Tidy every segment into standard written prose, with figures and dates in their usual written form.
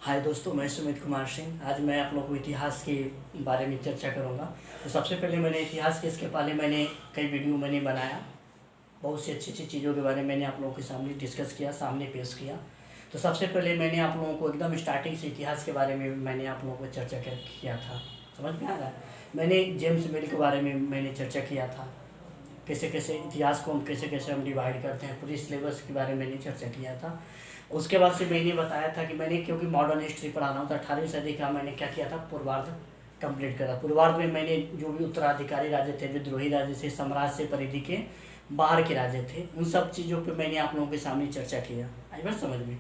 हाय दोस्तों, मैं सुमित कुमार सिंह। आज मैं आप लोगों को इतिहास के बारे में चर्चा करूंगा। तो सबसे पहले मैंने इतिहास के इसके पहले मैंने कई वीडियो बनाया। बहुत सी अच्छी अच्छी चीज़ों के बारे में मैंने आप लोगों के सामने डिस्कस किया, सामने पेश किया। तो सबसे पहले मैंने आप लोगों को एकदम स्टार्टिंग से इतिहास के बारे में मैंने आप लोगों को चर्चा किया था। समझ में आ रहा है। मैंने जेम्स मिल के बारे में मैंने चर्चा किया था। कैसे कैसे इतिहास को हम डिवाइड करते हैं, पूरी सिलेबस के बारे में मैंने चर्चा किया था। उसके बाद से मैंने बताया था कि मैंने क्योंकि मॉडर्न हिस्ट्री पढ़ा रहा हूँ तो 18वीं सदी का मैंने क्या किया था, पूर्वार्ध कंप्लीट करा। पूर्वार्ध में मैंने जो भी उत्तराधिकारी राज्य थे, विद्रोही राज्य थे, साम्राज्य से परिधि के बाहर के राज्य थे, उन सब चीज़ों पे मैंने आप लोगों के सामने चर्चा किया। आई बात समझ में।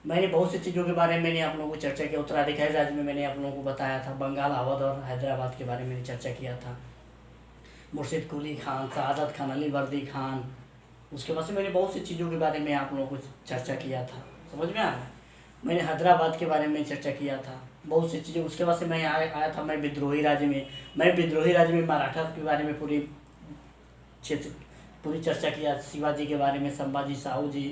मैंने बहुत सी चीज़ों के बारे में मैंने आप लोगों को चर्चा किया। उत्तराधिकारी राज्य में मैंने आप लोगों को बताया था, बंगाल, अवध और हैदराबाद के बारे में मैंने चर्चा किया था। मुर्शिद कुली खान, शहादत खान, अली वर्दी खान। उसके बाद से मैंने बहुत सी चीज़ों के बारे में आप लोगों को चर्चा किया था। समझ में आ रहा है। मैंने हैदराबाद के बारे में चर्चा किया था, बहुत सी चीज़ें। उसके बाद से मैं आया था मैं विद्रोही राज्य में। मराठा के बारे में पूरी चर्चा किया। शिवाजी के बारे में, संभाजी, साहू जी,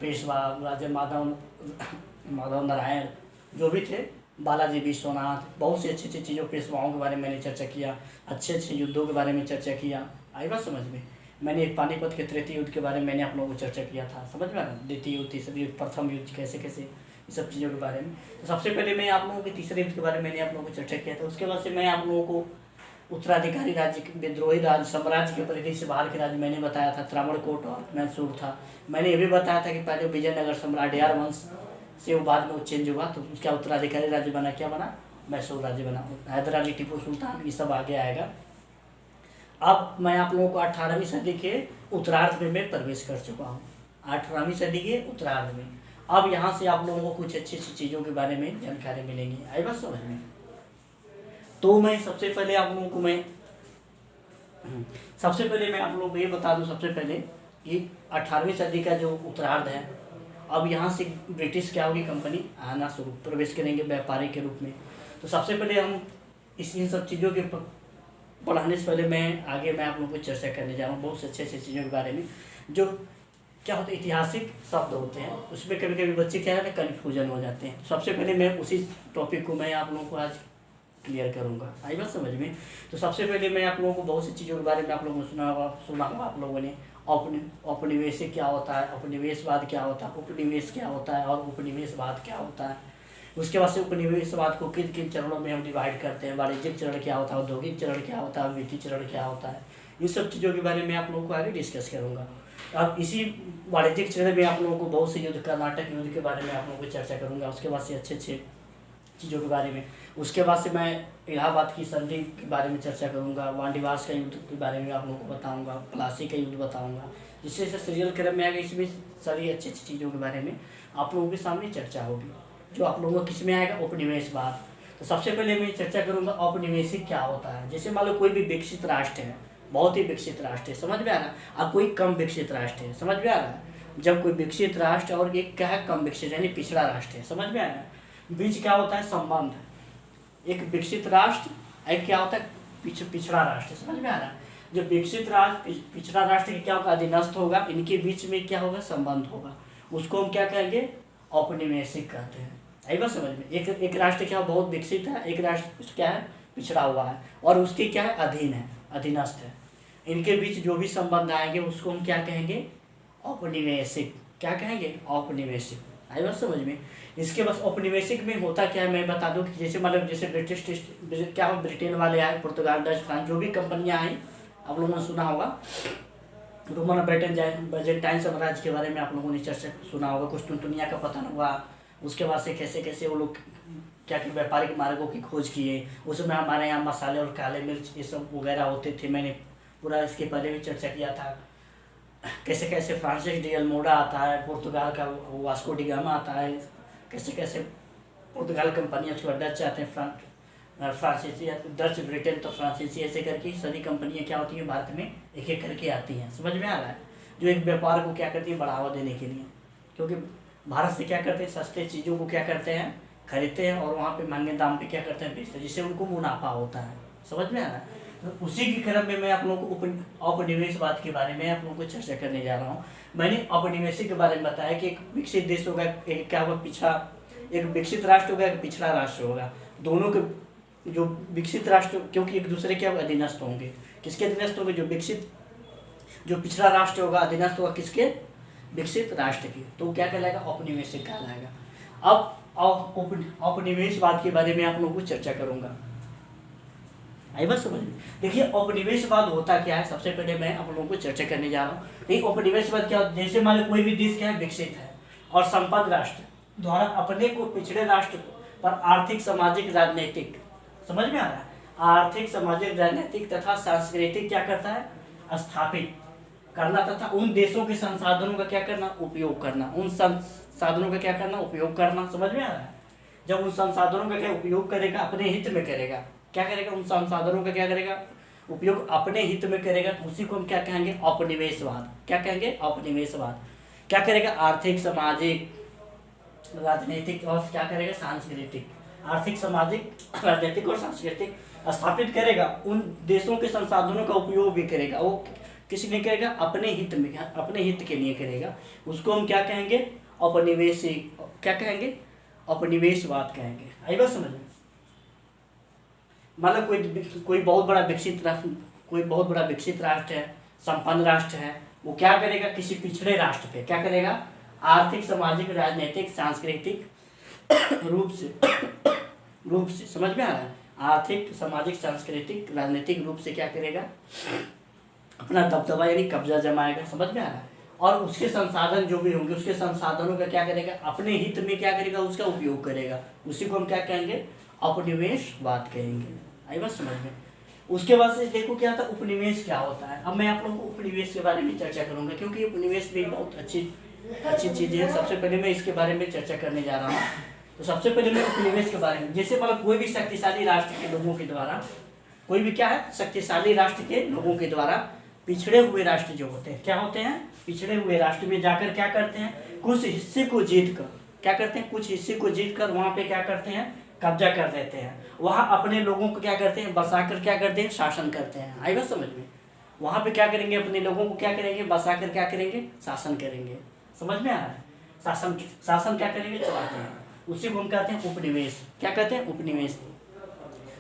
पेशवा, राजा माधव नारायण जो भी थे, बालाजी विश्वनाथ, बहुत सी अच्छी अच्छी चीज़ों, पेशवाओं के बारे में मैंने चर्चा किया। अच्छे अच्छे युद्धों के बारे में चर्चा किया। आई बात समझ में। मैंने पानीपत के तृतीय युद्ध के बारे में मैंने आप लोगों को चर्चा किया था। समझ में आ रहा है। द्वितीय युद्ध, तीसरी युद्ध, प्रथम युद्ध, कैसे कैसे ये सब चीज़ों के बारे में। तो सबसे पहले मैं आप लोगों के तीसरे युद्ध के बारे में मैंने आप लोगों को चर्चा किया था। उसके बाद से मैं आप लोगों को उत्तराधिकारी राज्य, विद्रोही राज्य, साम्राज्य के परिधि से बाहर के राज्य मैंने बताया था, त्रावणकोट और मैसूर था। मैंने ये भी बताया था कि पहले विजयनगर सम्राट डेयर वंश से वो बाद में वो चेंज हुआ, तो उसका उत्तराधिकारी राज्य बना, क्या बना, मैसूर राज्य बना। हैदर अली, टीपू सुल्तान, ये सब आगे आएगा। अब मैं आप लोगों को 18वीं सदी के उत्तरार्ध में मैं प्रवेश कर चुका हूँ। 18वीं सदी के उत्तरार्ध में अब यहाँ से आप लोगों को कुछ अच्छी अच्छी चीज़ों के बारे में जानकारी मिलेंगी। आई बात समझ में। तो मैं सबसे पहले आप लोगों को मैं आप लोगों को ये बता दूं, सबसे पहले कि 18वीं सदी का जो उत्तरार्ध है, अब यहाँ से ब्रिटिश क्या होगी, कंपनी आना शुरू प्रवेश करेंगे व्यापारी के रूप में। तो सबसे पहले हम इन सब चीज़ों के पढ़ाने से पहले मैं आप लोगों को चर्चा करने जा रहा हूँ बहुत से अच्छे अच्छे चीज़ों के बारे में। जो क्या होते हैं, ऐतिहासिक शब्द होते हैं, उसमें कभी कभी बच्चे क्या है, कन्फ्यूजन हो जाते हैं। सबसे पहले मैं उसी टॉपिक को मैं आप लोगों को आज क्लियर करूंगा। आई बात समझ में। तो सबसे पहले मैं आप लोगों को बहुत सी चीज़ों के बारे में आप लोगों को सुना होगा आप लोगों ने। औपनिवेशिक क्या होता है, उपनिवेशवाद क्या होता है, उपनिवेश क्या होता है और उपनिवेशवाद क्या होता है। उसके बाद से उपनिवेशवाद को किन किन चरणों में हम डिवाइड करते हैं। वाणिज्यिक चरण क्या होता है, औद्योगिक चरण क्या होता है, वित्तीय चरण क्या होता है। इन सब चीज़ों के बारे में आप लोगों को आगे डिस्कस करूँगा। अब इसी वाणिज्यिक चरण में आप लोगों को बहुत से युद्ध, कर्नाटक युद्ध के बारे में आप लोगों को चर्चा करूँगा। उसके बाद से अच्छे अच्छे चीज़ों के बारे में। उसके बाद से मैं इलाहाबाद की संधि के बारे में चर्चा करूंगा। वांडीवास का युद्ध के बारे में आप लोगों को बताऊंगा। प्लासी का युद्ध बताऊंगा। जिससे सीरियल क्रम में आएगा, इसमें सारी अच्छी अच्छी चीज़ों के बारे में आप लोगों के सामने चर्चा होगी। जो आप लोगों को किस में आएगा, उपनिवेशवाद। तो सबसे पहले मैं चर्चा करूँगा औपनिवेशिक क्या होता है। जैसे मान लो कोई भी विकसित राष्ट्र है, बहुत ही विकसित राष्ट्र है, समझ में आ रहा है, और कोई कम विकसित राष्ट्र है, समझ में आ रहा है। जब कोई विकसित राष्ट्र और एक क्या है, कम विकसित यानी पिछड़ा राष्ट्र है, समझ में आ रहा है। बीच क्या होता है, संबंध। एक विकसित राष्ट्र, एक क्या होता है, पिछड़ा राष्ट्र, समझ में आ रहा है। जो विकसित राष्ट्र पिछड़ा राष्ट्र के क्या होगा, अधीनस्थ होगा, इनके बीच में क्या होगा, संबंध होगा, उसको हम क्या कहेंगे, औपनिवेशिक कहते हैं। आई बात समझ में। एक राष्ट्र क्या बहुत विकसित है, एक राष्ट्र क्या है, पिछड़ा हुआ है और उसके क्या है, अधीन है, अधीनस्थ है। इनके बीच जो भी संबंध आएंगे उसको हम क्या कहेंगे, औपनिवेशिक। क्या कहेंगे, औपनिवेशिक। आई बात समझ में। इसके बस औपनिवेशिक में होता क्या है मैं बता दूं कि जैसे मतलब जैसे क्या ब्रिटेन वाले आए, पुर्तगाल, डच, फ्रांस, जो भी कंपनियां आई, आप लोगों ने सुना होगा। रोमन बेजेंटाइन साम्राज्य के बारे में आप लोगों ने चर्चा सुना होगा। कुस्तुनतुनिया का पतन हुआ। उसके बाद से कैसे कैसे वो लोग क्या कि व्यापारिक मार्गों की खोज किए। उसमें हमारे यहाँ मसाले और काले मिर्च ये सब वगैरह होते थे। मैंने पूरा इसके पहले भी चर्चा किया था। कैसे कैसे फ्रांसिस डी अल्मोड़ा आता है, पुर्तगाल का वास्को डी गामा आता है। कैसे कैसे पुर्तगाल कंपनियाँ उसके बाद डच आते हैं, फ्रांसीसी, डच, ब्रिटेन, तो फ्रांसीसी, ऐसे करके सभी कंपनियाँ क्या होती हैं भारत में एक एक करके आती हैं। समझ में आ रहा है। जो एक व्यापार को क्या करती है, बढ़ावा देने के लिए। क्योंकि भारत से क्या करते हैं, सस्ते चीज़ों को क्या करते हैं, खरीदते हैं और वहाँ पे महंगे दाम पे क्या करते हैं, बेचते हैं, जिससे उनको मुनाफा होता है। समझ में आ रहा है। तो उसी के क्रम में मैं आप लोगों को औपनिवेशवाद के बारे में आप लोगों को चर्चा करने जा रहा हूँ। मैंने औपनिवेशिक के बारे में बताया कि एक विकसित देश होगा, एक क्या होगा, एक विकसित राष्ट्र होगा, एक पिछड़ा राष्ट्र होगा। दोनों के जो विकसित राष्ट्र क्योंकि एक दूसरे के अधीनस्थ होंगे। किसके अधीनस्थ होंगे? जो पिछड़ा राष्ट्र होगा अधीनस्थ होगा किसके? विकसित राष्ट्र की। तो क्या कहलाएगा? औपनिवेशिक कहलाएगा। अब औपनिवेशवाद के बारे में आप लोगों को चर्चा करूंगा। आई बात समझ में? देखिए औपनिवेशवाद होता क्या है, सबसे पहले मैं आप लोगों को चर्चा करने जा रहा हूँ। देखिए औपनिवेशवाद क्या होता है? जैसे मान लो कोई भी देश क्या है? विकसित है और संपन्न राष्ट्र द्वारा अपने को पिछड़े राष्ट्र पर आर्थिक, सामाजिक, राजनीतिक, समझ में आ रहा है? आर्थिक, सामाजिक, राजनीतिक तथा सांस्कृतिक क्या करता है? स्थापित करना तथा उन देशों के संसाधनों का क्या करना? उपयोग करना। उन संसाधनों का क्या करना? उपयोग करना। समझ में आ रहा है? जब उन संसाधनों का क्या उपयोग करेगा? अपने हित में करेगा। क्या करेगा? उन संसाधनों का क्या करेगा? उपयोग अपने हित में करेगा। तो उसी को हम क्या कहेंगे? औपनिवेशवाद। क्या कहेंगे? औपनिवेशवाद। क्या करेगा? आर्थिक, सामाजिक, राजनीतिक और क्या करेगा? सांस्कृतिक। आर्थिक, सामाजिक, राजनीतिक और सांस्कृतिक स्थापित करेगा। उन देशों के संसाधनों का उपयोग भी करेगा। वो किसी लिए करेगा? अपने हित में, अपने हित के लिए करेगा। उसको हम क्या कहेंगे? औपनिवेशी। क्या कहेंगे? औपनिवेशवाद कहेंगे। आई बात समझ में? मतलब कोई बहुत बड़ा विकसित राष्ट्र, कोई बहुत बड़ा विकसित राष्ट्र है, संपन्न राष्ट्र है, वो क्या करेगा? किसी पिछड़े राष्ट्र पे क्या करेगा? आर्थिक, सामाजिक, राजनीतिक, सांस्कृतिक रूप से समझ में आ रहा है? आर्थिक, सामाजिक, सांस्कृतिक, राजनीतिक रूप से क्या करेगा? अपना दबदबा यानी कब्जा जमाएगा। समझ में आ रहा है? और उसके संसाधन जो भी होंगे, उसके संसाधनों का क्या करेगा? अपने हित में क्या करेगा? उसका उपयोग करेगा। उसी को हम क्या कहेंगे? औपनिवेशवाद कहेंगे। आई बात समझ में? उसके बाद से देखो क्या था, उपनिवेश क्या होता है। अब मैं आप लोगों को उपनिवेश के बारे में चर्चा करूंगा, क्योंकि उपनिवेश भी बहुत अच्छी चीज़ है। सबसे पहले मैं इसके बारे में चर्चा करने जा रहा हूँ। तो सबसे पहले मैं उपनिवेश के बारे में, जैसे मतलब कोई भी शक्तिशाली राष्ट्र के लोगों के द्वारा, कोई भी क्या है? शक्तिशाली राष्ट्र के लोगों के द्वारा पिछड़े हुए राष्ट्र जो होते हैं, क्या होते हैं? पिछड़े हुए राष्ट्र में जाकर क्या करते हैं? कुछ हिस्से को जीत कर क्या करते हैं? कुछ हिस्से को जीत कर वहाँ पे क्या करते हैं? कब्जा कर देते हैं। वहाँ अपने लोगों को क्या करते हैं? बसाकर क्या करते हैं? शासन करते हैं। आई बात समझ में? वहाँ पे क्या करेंगे? अपने लोगों को क्या करेंगे? बसाकर क्या करेंगे? शासन करेंगे। समझ में आ रहा है? शासन क्या करेंगे? चलाते हैं। उसी को हम कहते हैं उपनिवेश। क्या कहते हैं? उपनिवेश।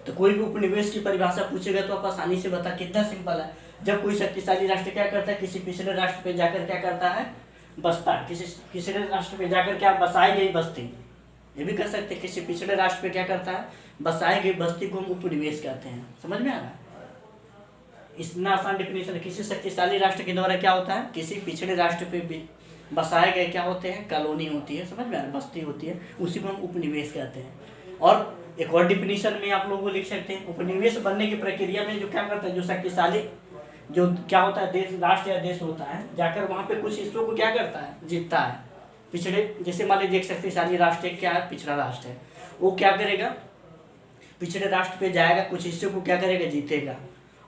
तो कोई भी उपनिवेश की परिभाषा पूछेगा तो आप आसानी से बता, कितना सिंपल है। जब कोई शक्तिशाली राष्ट्र क्या करता है? किसी पिछड़े राष्ट्र पे जाकर क्या करता है? बसता है। किसी पिछड़े राष्ट्र पे जाकर क्या? बसाई गई बस्ती, ये भी कर सकते हैं। किसी पिछड़े राष्ट्र पे क्या करता है? बसाई गई बस्ती को हम उपनिवेश कहते हैं। समझ में आ रहा है? इतना आसान डिफिनेशन है। किसी शक्तिशाली राष्ट्र के द्वारा क्या होता है? किसी पिछड़े राष्ट्र पे बसाए गए क्या होते हैं? कॉलोनी होती है। समझ में आ रहा है? बस्ती होती है, उसी को हम उपनिवेश कहते हैं। और एक और डिफिनेशन में आप लोगों को लिख सकते हैं, उपनिवेश बनने की प्रक्रिया में जो क्या करता है? जो शक्तिशाली जो क्या होता है? देश, राष्ट्र या देश होता है, जाकर वहाँ पे कुछ हिस्सों को क्या करता है? जीतता है। पिछड़े, जैसे मान लीजिए एक शक्तिशाली राष्ट्र क्या है? पिछड़ा राष्ट्र है। वो क्या करेगा? पिछड़े राष्ट्र पे जाएगा, कुछ हिस्सों को क्या करेगा? जीतेगा।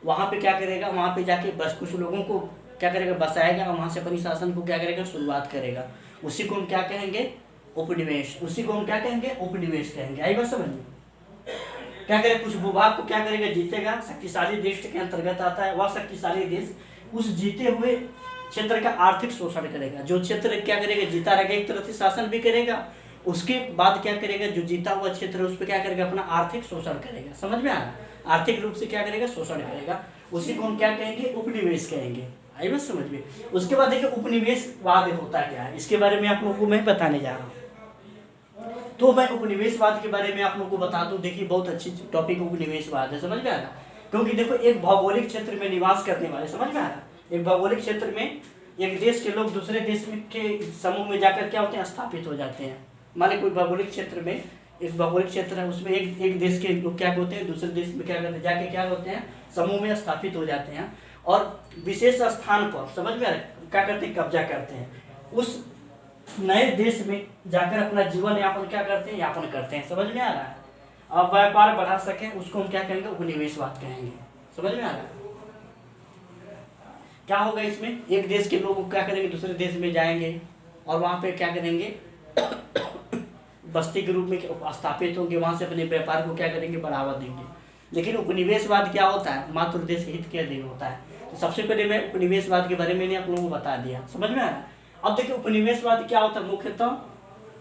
वहाँ पे क्या करेगा? वहाँ पे जाके बस कुछ लोगों को क्या करेगा? बसाएगा और वहाँ से अपनी शासन को क्या करेगा? शुरुआत करेगा। उसी को हम क्या कहेंगे? उपनिवेश। उसी को हम क्या कहेंगे? उपनिवेश कहेंगे। आई बात समझ में? क्या करेगा? कुछ भूभाग को क्या करेगा? जीतेगा। शक्तिशाली देश के अंतर्गत आता है। वह शक्तिशाली देश उस जीते हुए क्षेत्र का आर्थिक शोषण करेगा। जो क्षेत्र क्या करेगा? जीता रहेगा, एक तरह से शासन भी करेगा। उसके बाद क्या करेगा? जो जीता हुआ क्षेत्र है उस पर क्या करेगा? अपना आर्थिक शोषण करेगा। समझ में आ रहा है? आर्थिक रूप से क्या करेगा? शोषण करेगा। उसी को हम क्या कहेंगे? उपनिवेश कहेंगे। आई बात समझ में? उसके बाद देखिए उपनिवेशवाद होता क्या है, इसके बारे में आप लोगों को मैं बताने जा रहा हूँ। तो मैं उपनिवेशवाद के बारे में आप लोगों को बता दूं। देखिए बहुत अच्छी टॉपिक उपनिवेशवाद है। समझ में आ रहा? क्योंकि देखो एक भौगोलिक क्षेत्र में निवास करने वाले, समझ में आ रहा? एक भौगोलिक क्षेत्र में एक देश के लोग दूसरे देश में के समूह में जाकर क्या होते हैं? स्थापित हो जाते हैं। मान लीजिए कोई भौगोलिक क्षेत्र में, एक भौगोलिक क्षेत्र है, उसमें एक देश के लोग क्या होते हैं? दूसरे देश में क्या करते हैं? जाके क्या होते हैं? समूह में स्थापित हो जाते हैं और विशेष स्थान पर, समझ में आ रहा है? क्या करते हैं? कब्जा करते हैं। उस नए देश में जाकर अपना जीवन यापन क्या करते हैं? यापन करते हैं। समझ में आ रहा है? अब व्यापार बढ़ा सके उसको हम क्या कहेंगे? उपनिवेशवाद कहेंगे। समझ में आ रहा है? क्या होगा इसमें? एक देश के लोग क्या करेंगे? दूसरे देश में जाएंगे और वहाँ पे क्या करेंगे? बस्ती के रूप में स्थापित होंगे। वहाँ से अपने व्यापार को क्या करेंगे? बढ़ावा देंगे। लेकिन उपनिवेशवाद क्या होता है? मात्र देश के हित के अधीन होता है। तो सबसे पहले मैं उपनिवेशवाद के बारे में आप लोगों को बता दिया। समझ में आ रहा है? अब देखिए उपनिवेशवाद क्या होता है? मुख्यतः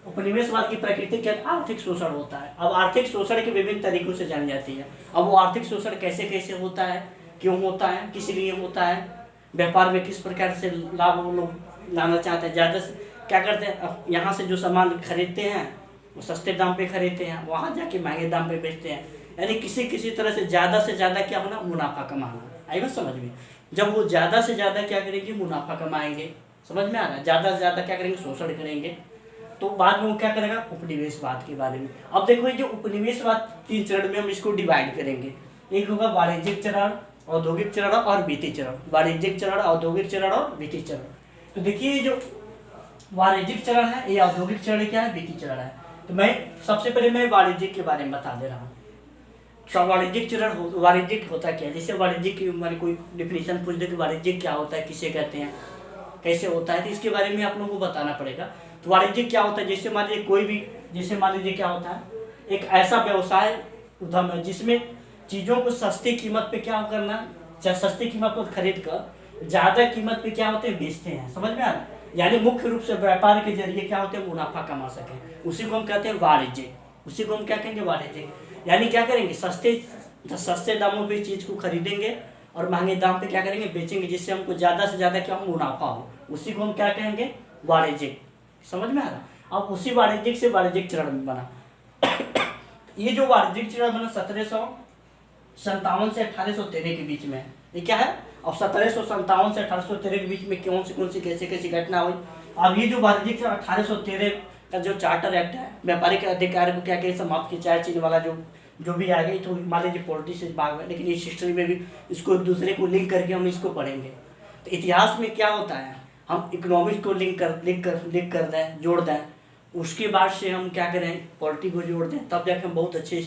उपनिवेशवाद की प्रकृति क्या आर्थिक शोषण होता है। अब आर्थिक शोषण के विभिन्न तरीकों से जानी जाती है। अब वो आर्थिक शोषण कैसे कैसे होता है, क्यों होता है, किस लिए होता है, व्यापार में किस प्रकार से लाभ वो लोग लाना चाहते हैं, ज़्यादा से क्या करते हैं, अब यहाँ से जो सामान खरीदते हैं वो सस्ते दाम पे खरीदते हैं, वहाँ जाके महंगे दाम पे बेचते हैं, यानी किसी तरह से ज़्यादा क्या होना, मुनाफा कमाना। आई बात समझ में। जब वो ज़्यादा से ज़्यादा क्या करेंगे, मुनाफा कमाएंगे, समझ में आ रहा है, ज़्यादा से ज़्यादा क्या करेंगे, शोषण करेंगे, तो बाद में वो क्या करेगा, उपनिवेशवाद के बारे में। अब देखो ये जो उपनिवेशवाद 3 चरण में हम इसको डिवाइड करेंगे। एक होगा वाणिज्यिक चरण, औद्योगिक चरण और वित्तीय चरण। वाणिज्यिक चरण, औद्योगिक चरण और वित्तीय चरण। तो देखिए ये जो वाणिज्यिक चरण है, ये औद्योगिक चरण क्या है, वित्तीय चरण है। तो मैं सबसे पहले मैं वाणिज्यिक के बारे में बता दे रहा हूँ। वाणिज्यिक चरण वाणिज्यिक होता क्या है, जैसे वाणिज्यिक की मैंने कोई डिफिनेशन पूछ दे कि वाणिज्यिक क्या होता है, किसे कहते हैं, कैसे होता है, तो इसके बारे में आप लोगों को बताना पड़ेगा। तो वाणिज्यिक क्या होता है, जैसे मान लीजिए कोई भी, जैसे मान लीजिए क्या होता है, एक ऐसा व्यवसाय उद्यम है जिसमें चीज़ों को सस्ती कीमत पे क्या करना, सस्ती कीमत पर खरीद कर ज़्यादा कीमत पे क्या होते हैं, बेचते हैं, समझ में आ रहा है। यानी मुख्य रूप से व्यापार के जरिए क्या होते हैं, मुनाफा कमा सकें, उसी को हम कहते हैं वाणिज्यिक। उसी को हम क्या कहेंगे, वाणिज्यिक। यानी क्या करेंगे, सस्ते दामों पे चीज़ को खरीदेंगे और महंगे दाम पे क्या करेंगे, बेचेंगे, जिससे हमको ज़्यादा से ज़्यादा क्या हो, मुनाफा हो, उसी को हम क्या कहेंगे, वाणिज्यिक। समझ में आ रहा। अब उसी वाणिज्यिक से वाणिज्यिक चरण में बना ये जो वाणिज्यिक चरण बना 1757 से 1813 के बीच में है। ये क्या है, अब 1757 से 1813 के बीच में कौन सी कैसी घटना हुई। अब ये जो वाणिज्यिक चरण 1813 का जो चार्टर एक्ट है, व्यापारिक अधिकार को क्या समाप्त किया, चाय चीनी वाला जो भी आ गई, तो मान लीजिए पॉलिटिक्स से भाग में, लेकिन इस हिस्ट्री में भी इसको एक दूसरे को लिंक करके हम इसको पढ़ेंगे। तो इतिहास में क्या होता है, हम इकोनॉमिक्स को लिंक कर दें, जोड़ दें, उसके बाद से हम क्या करें, पॉलिटी को जोड़ दें, तब जाकर हम बहुत अच्छे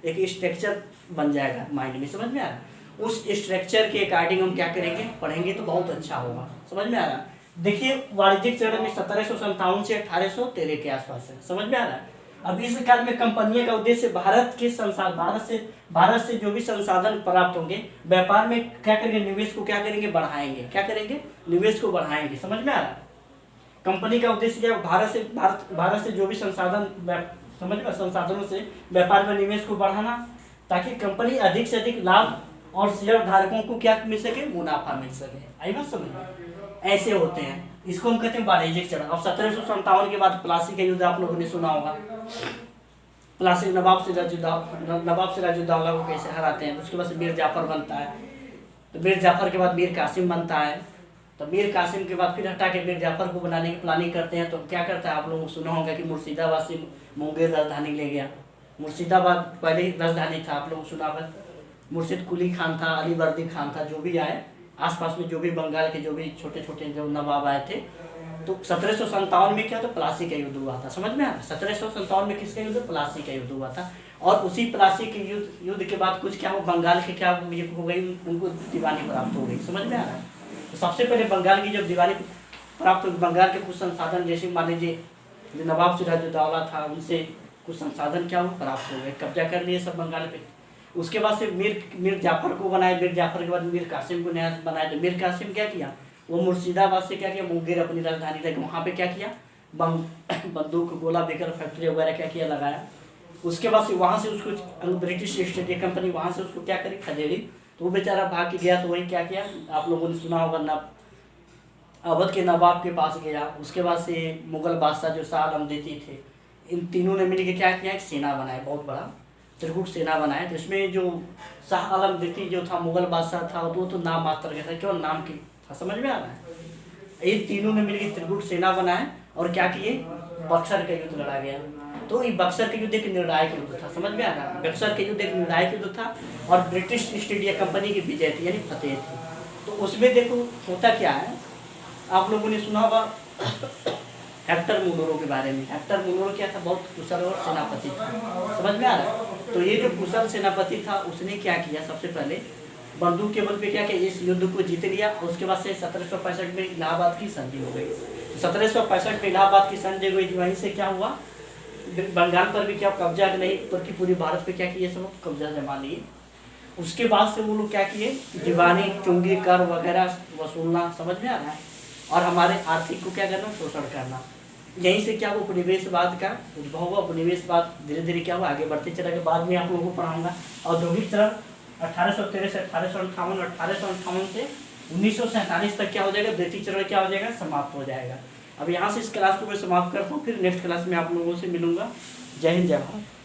एक स्ट्रक्चर बन जाएगा माइंड में, समझ में आ रहा है। उस स्ट्रक्चर के अकॉर्डिंग हम क्या करेंगे, पढ़ेंगे तो बहुत अच्छा होगा, समझ में आ रहा है। देखिए वाणिज्यिक चरण में 1757 से 1813 के आसपास है, समझ में आ रहा है। अब इस काल में कंपनियों का उद्देश्य भारत से जो भी संसाधन प्राप्त होंगे, व्यापार में क्या करेंगे, निवेश को क्या करेंगे, बढ़ाएंगे, क्या करेंगे, निवेश को बढ़ाएंगे, समझ में आ रहा है। कंपनी का उद्देश्य क्या, भारत से जो भी संसाधन, समझ में, संसाधनों से व्यापार में निवेश को बढ़ाना, ताकि कंपनी अधिक से अधिक लाभ और शेयर धारकों को क्या मिल सके, मुनाफा मिल सके। आई बात समझ में, ऐसे होते हैं, इसको हम कहते हैं वाणिज्यिक चरण। अब 1757 के बाद प्लासी का युद्ध आप लोगों ने सुना होगा। प्लासी नवाब सिराजुद्दौला को कैसे हराते हैं, उसके बाद मीर जाफर बनता है, तो मीर जाफर के बाद मीर कासिम बनता है, तो मीर कासिम के बाद फिर हटा के मीर जाफर को बनाने की प्लानिंग करते हैं। तो क्या करता है, आप लोगों को सुना होगा कि मुर्शिदाबाद से मुंगेर राजधानी ले गया। मुर्शिदाबाद पहले ही राजधानी था, आप लोगों को सुना होगा। मुर्शिद कुली खान था, अली वर्दी खान था, जो भी आए आसपास में, जो भी बंगाल के जो भी छोटे छोटे जो नवाब आए थे। तो 1757 में क्या, तो प्लासी का युद्ध हुआ था, समझ में आ रहा। 1757 में किसका युद्ध, प्लासी का युद्ध हुआ था। और उसी प्लासी के युद्ध के बाद कुछ क्या हो, बंगाल के क्या हो गई, उनको दीवानी प्राप्त हो गई, समझ में आ रहा है। तो सबसे पहले बंगाल की जब दीवानी प्राप्त हुई, बंगाल के कुछ संसाधन, जैसे मान लीजिए जो नवाब सिराजुद्दौला था, उनसे कुछ संसाधन क्या हुआ, प्राप्त हो गए, कब्जा कर लिए सब बंगाल पे। उसके बाद से मीर जाफर को बनाए, मीर जाफर के बाद मीर कासिम को नया बनाया। तो मीर कासिम क्या किया, वो मुर्शिदाबाद से क्या किया, मुंगेर अपनी राजधानी लेके वहाँ पे क्या किया, बंदूक गोला बेकर फैक्ट्री वगैरह क्या किया, लगाया। उसके बाद से वहाँ से उसको ब्रिटिश ईस्ट इंडिया कंपनी वहाँ से उसको क्या करी, खदेड़ी। तो वो बेचारा भाग के गया, तो वही क्या किया, आप लोगों ने सुना होगा, अवध के नवाब के पास गया। उसके बाद से मुगल बादशाह जो शाह आलम द्वितीय थे, इन तीनों ने मिलकर क्या किया, एक सेना बनाया, बहुत बड़ा त्रिकूट सेना बनाया। तो इसमें जो शाह आलम द्वितीय जो था मुगल बादशाह था, वो तो नाम मात्र का था, केवल नाम की था, समझ में आ रहा है। ये तीनों ने मिलकर त्रिकूट सेना बनाए और क्या किए, बक्सर का युद्ध लड़ा गया। तो ये बक्सर के युद्ध एक निर्णायक युद्ध था, समझ में आ रहा है। बक्सर के युद्ध एक निर्णायक युद्ध था और ब्रिटिश ईस्ट इंडिया कंपनी की विजय थी, यानी फतेह थी। तो उसमें देखो होता क्या है, आप लोगों ने सुना होगा हेक्टर मुनरो के बारे में। हेक्टर मुनरो क्या था, बहुत कुशल और सेनापति था, समझ में आ रहा है। तो ये जो कुशल सेनापति था, उसने क्या किया, सबसे पहले बंदूक के बल पे क्या किया, इस युद्ध को जीत लिया। उसके बाद से 1765 में इलाहाबाद की संधि हो गई। 1765 में इलाहाबाद की संधि हुई, वहीं से क्या हुआ, बंगाल पर भी क्या कब्जा नहीं, बल्कि पूरी भारत पे क्या किए, सब कब्जा जमा लिए। उसके बाद से वो लोग क्या किए, दीवानी चुंगी कर वगैरह वसूलना, समझ में आ रहा है। और हमारे आर्थिक को क्या करना, शोषण करना। यहीं से क्या हुआ, उपनिवेशवाद का उद्भव हुआ। उपनिवेशवाद धीरे धीरे क्या हुआ, आगे बढ़ते चला गया। बाद में आप लोगों को पढ़ाऊंगा औद्योगिकरण 1813 से 1858, 1858 से 1947 तक क्या हो जाएगा, ब्रिटिशरण क्या हो जाएगा, समाप्त हो जाएगा। अब यहाँ से इस क्लास को मैं समाप्त करता हूँ, फिर नेक्स्ट क्लास में आप लोगों से मिलूंगा। जय हिंद, जय भारत।